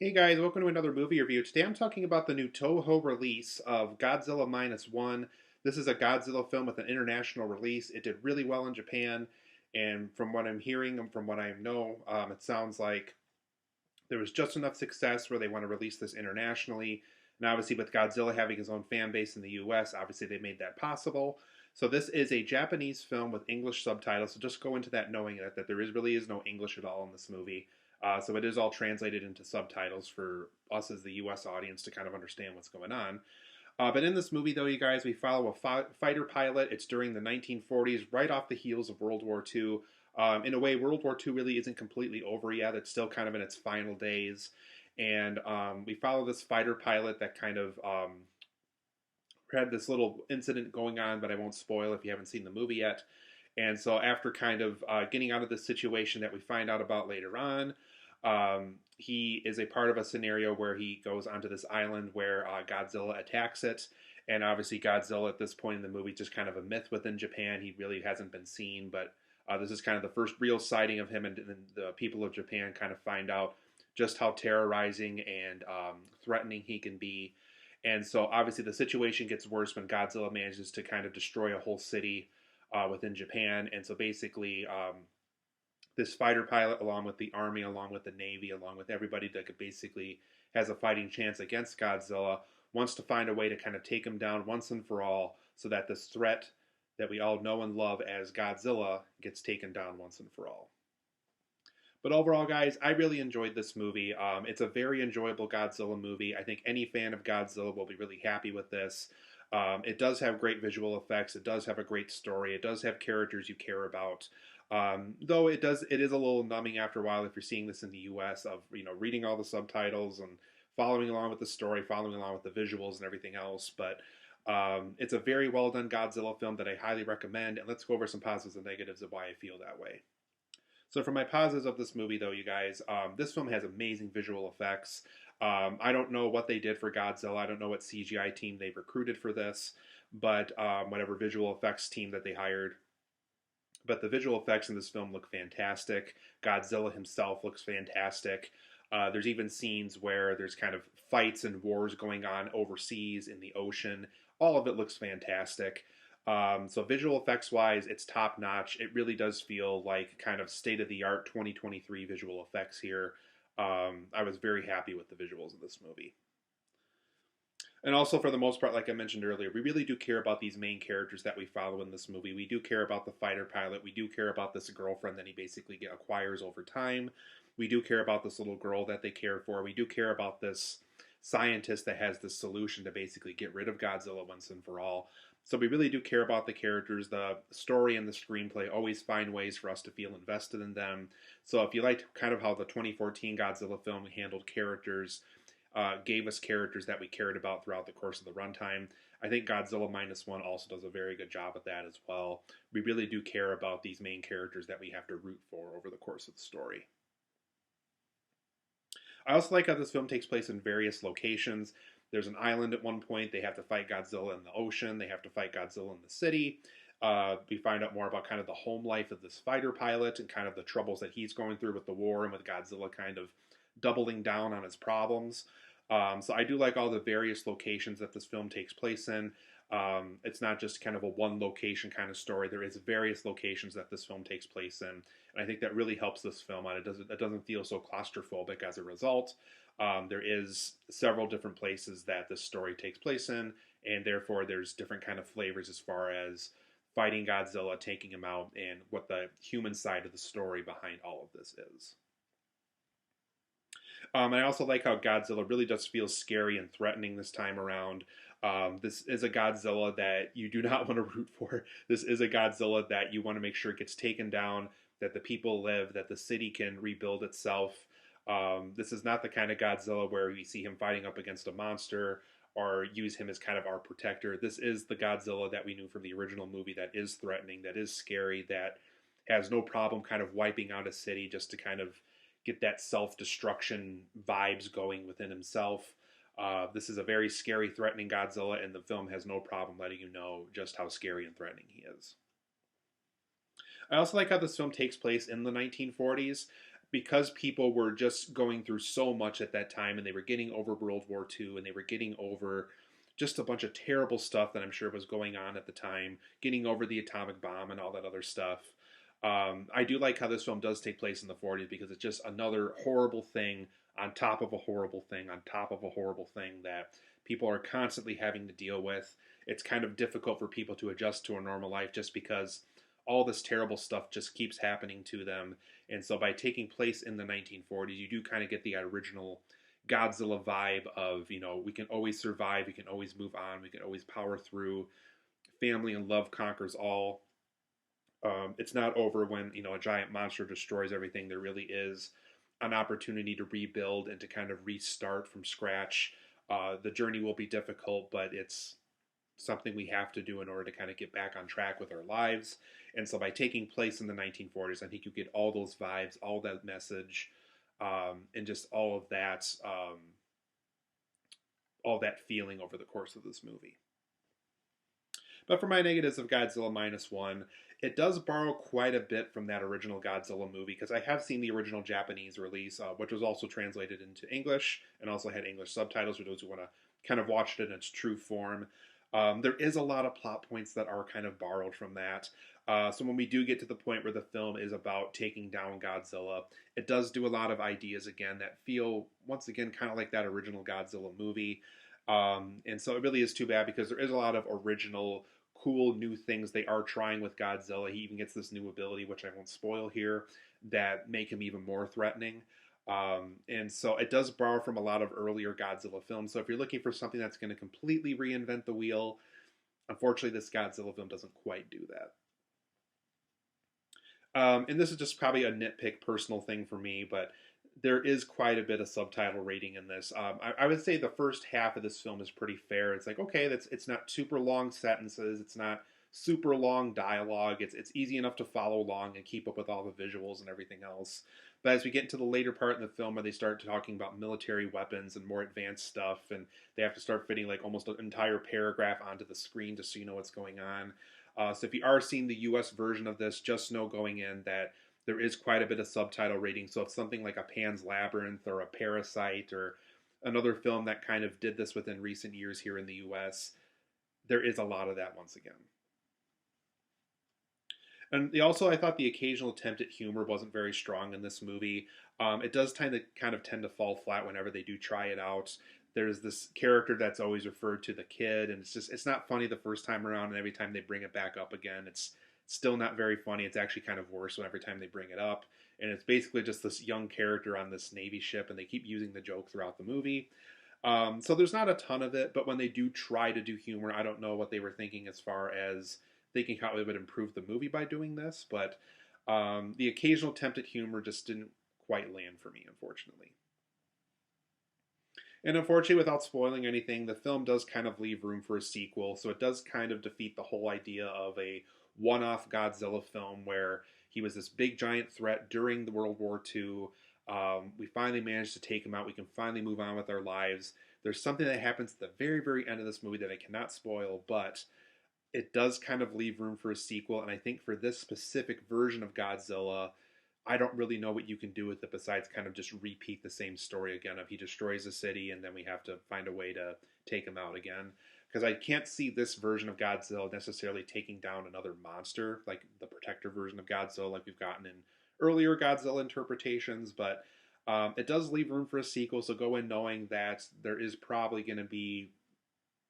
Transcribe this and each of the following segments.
Hey guys, welcome to another movie review. Today I'm talking about the new Toho release of Godzilla Minus One. This is a Godzilla film with an international release. It did really well in Japan, and from what I'm hearing and from what I know, it sounds like there was just enough success where they want to release this internationally. And obviously, with Godzilla having his own fan base in the US, obviously they made that possible. So this is a Japanese film with English subtitles. So just go into that knowing that there really is no English at all in this movie. So it is all translated into subtitles for us as the U.S. audience to kind of understand what's going on. But in this movie, though, you guys, we follow a fighter pilot. It's during the 1940s, right off the heels of World War II. In a way, World War II really isn't completely over yet. It's still kind of in its final days. And we follow this fighter pilot that kind of had this little incident going on, but I won't spoil if you haven't seen the movie yet. And so, after kind of getting out of this situation that we find out about later on, he is a part of a scenario where he goes onto this island where Godzilla attacks it. And obviously, Godzilla at this point in the movie is just kind of a myth within Japan. He really hasn't been seen, but this is kind of the first real sighting of him, and the people of Japan kind of find out just how terrorizing and threatening he can be. And so, obviously, the situation gets worse when Godzilla manages to kind of destroy a whole city within Japan. And so, basically, this fighter pilot, along with the army, along with the navy, along with everybody that could basically has a fighting chance against Godzilla, wants to find a way to kind of take him down once and for all, so that this threat that we all know and love as Godzilla gets taken down once and for all. But overall, guys, I really enjoyed this movie. It's a very enjoyable Godzilla movie. I think any fan of Godzilla will be really happy with this. It does have great visual effects. It does have a great story. It does have characters you care about. Though it is a little numbing after a while if you're seeing this in the U.S. of reading all the subtitles and following along with the story, following along with the visuals and everything else. But it's a very well done Godzilla film that I highly recommend. And let's go over some positives and negatives of why I feel that way. So for my positives of this movie, though, you guys, this film has amazing visual effects. I don't know what they did for Godzilla. I don't know what CGI team they recruited for this, but whatever visual effects team that they hired. But the visual effects in this film look fantastic. Godzilla himself looks fantastic. There's even scenes where there's kind of fights and wars going on overseas in the ocean. All of it looks fantastic. So visual effects wise, it's top notch. It really does feel like kind of state of the art 2023 visual effects here. I was very happy with the visuals of this movie. And also, for the most part, like I mentioned earlier, we really do care about these main characters that we follow in this movie. We do care about the fighter pilot. We do care about this girlfriend that he basically acquires over time. We do care about this little girl that they care for. We do care about this scientist that has this solution to basically get rid of Godzilla once and for all. So we really do care about the characters. The story and the screenplay always find ways for us to feel invested in them. So if you liked kind of how the 2014 Godzilla film handled characters, gave us characters that we cared about throughout the course of the runtime, I think Godzilla Minus One also does a very good job at that as well. We really do care about these main characters that we have to root for over the course of the story. I also like how this film takes place in various locations. There's an island at one point. They have to fight Godzilla in the ocean. They have to fight Godzilla in the city. We find out more about kind of the home life of this fighter pilot and kind of the troubles that he's going through with the war and with Godzilla kind of doubling down on his problems. So I do like all the various locations that this film takes place in. It's not just kind of a one location kind of story. There is various locations that this film takes place in, and I think that really helps this film out. It doesn't feel so claustrophobic as a result. There is several different places that this story takes place in, and therefore there's different kind of flavors as far as fighting Godzilla, taking him out, and what the human side of the story behind all of this is. I also like how Godzilla really does feel scary and threatening this time around. This is a Godzilla that you do not want to root for. This is a Godzilla that you want to make sure gets taken down, that the people live, that the city can rebuild itself. This is not the kind of Godzilla where we see him fighting up against a monster or use him as kind of our protector. This is the Godzilla that we knew from the original movie that is threatening, that is scary, that has no problem kind of wiping out a city just to kind of get that self-destruction vibes going within himself. This is a very scary, threatening Godzilla, and the film has no problem letting you know just how scary and threatening he is. I also like how this film takes place in the 1940s. because people were just going through so much at that time, and they were getting over World War II, and they were getting over just a bunch of terrible stuff that I'm sure was going on at the time, getting over the atomic bomb and all that other stuff. I do like how this film does take place in the 40s because it's just another horrible thing on top of a horrible thing on top of a horrible thing that people are constantly having to deal with. It's kind of difficult for people to adjust to a normal life just because all this terrible stuff just keeps happening to them. And so by taking place in the 1940s, you do kind of get the original Godzilla vibe of, we can always survive, we can always move on, we can always power through. Family and love conquers all. It's not over when a giant monster destroys everything. There really is an opportunity to rebuild and to kind of restart from scratch. The journey will be difficult, but it's something we have to do in order to kind of get back on track with our lives. And so by taking place in the 1940s, I think you get all those vibes, all that message, and just all that feeling over the course of this movie. But for my negatives of Godzilla Minus One, it does borrow quite a bit from that original Godzilla movie, because I have seen the original Japanese release, which was also translated into English and also had English subtitles for those who want to kind of watch it in its true form. There is a lot of plot points that are kind of borrowed from that. So when we do get to the point where the film is about taking down Godzilla, it does do a lot of ideas again that feel, once again, kind of like that original Godzilla movie. And so it really is too bad, because there is a lot of original, cool new things they are trying with Godzilla. He even gets this new ability, which I won't spoil here, that make him even more threatening. And so it does borrow from a lot of earlier Godzilla films. So if you're looking for something that's going to completely reinvent the wheel, unfortunately this Godzilla film doesn't quite do that. And this is just probably a nitpick personal thing for me, but there is quite a bit of subtitle rating in this. I would say the first half of this film is pretty fair. It's like, okay, it's not super long sentences. It's not super long dialogue. It's easy enough to follow along and keep up with all the visuals and everything else. But as we get into the later part in the film where they start talking about military weapons and more advanced stuff, and they have to start fitting like almost an entire paragraph onto the screen just so you know what's going on. So if you are seeing the US version of this, just know going in that there is quite a bit of subtitle rating. So if something like a Pan's Labyrinth or a Parasite or another film that kind of did this within recent years here in the US, there is a lot of that once again. And I thought the occasional attempt at humor wasn't very strong in this movie. It does kind of tend to fall flat whenever they do try it out. There's this character that's always referred to the kid, and it's not funny the first time around, and every time they bring it back up again, it's still not very funny. It's actually kind of worse every time they bring it up. And it's basically just this young character on this Navy ship, and they keep using the joke throughout the movie. So there's not a ton of it, but when they do try to do humor, I don't know what they were thinking as far as thinking how it would improve the movie by doing this. But the occasional attempt at humor just didn't quite land for me, unfortunately. And unfortunately, without spoiling anything, the film does kind of leave room for a sequel, so it does kind of defeat the whole idea of a one-off Godzilla film where he was this big giant threat during the World War II. We finally managed to take him out. We can finally move on with our lives. There's something that happens at the very, very end of this movie that I cannot spoil, but it does kind of leave room for a sequel. And I think for this specific version of Godzilla, I don't really know what you can do with it besides kind of just repeat the same story again of he destroys a city and then we have to find a way to take him out again. Because I can't see this version of Godzilla necessarily taking down another monster like the Protector version of Godzilla like we've gotten in earlier Godzilla interpretations, but it does leave room for a sequel, so go in knowing that there is probably going to be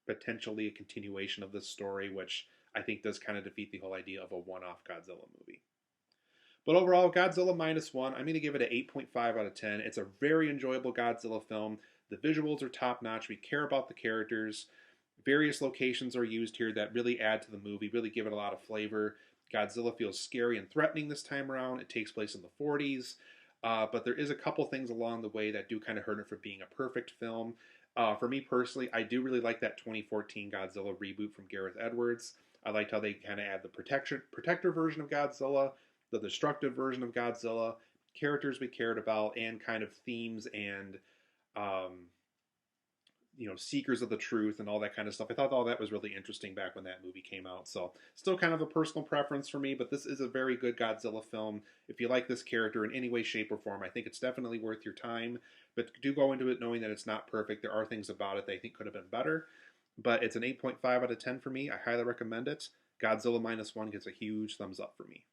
potentially a continuation of this story, which I think does kind of defeat the whole idea of a one-off Godzilla movie. But overall, Godzilla Minus One, I'm going to give it an 8.5 out of 10. It's a very enjoyable Godzilla film. The visuals are top-notch. We care about the characters. Various locations are used here that really add to the movie, really give it a lot of flavor. Godzilla feels scary and threatening this time around. It takes place in the 40s. But there is a couple things along the way that do kind of hurt it for being a perfect film. For me personally, I do really like that 2014 Godzilla reboot from Gareth Edwards. I liked how they kind of add the Protector version of Godzilla, the destructive version of Godzilla, characters we cared about, and kind of themes and seekers of the truth and all that kind of stuff. I thought all that was really interesting back when that movie came out. So still kind of a personal preference for me, but this is a very good Godzilla film. If you like this character in any way, shape, or form, I think it's definitely worth your time. But do go into it knowing that it's not perfect. There are things about it that I think could have been better. But it's an 8.5 out of 10 for me. I highly recommend it. Godzilla minus one gets a huge thumbs up for me.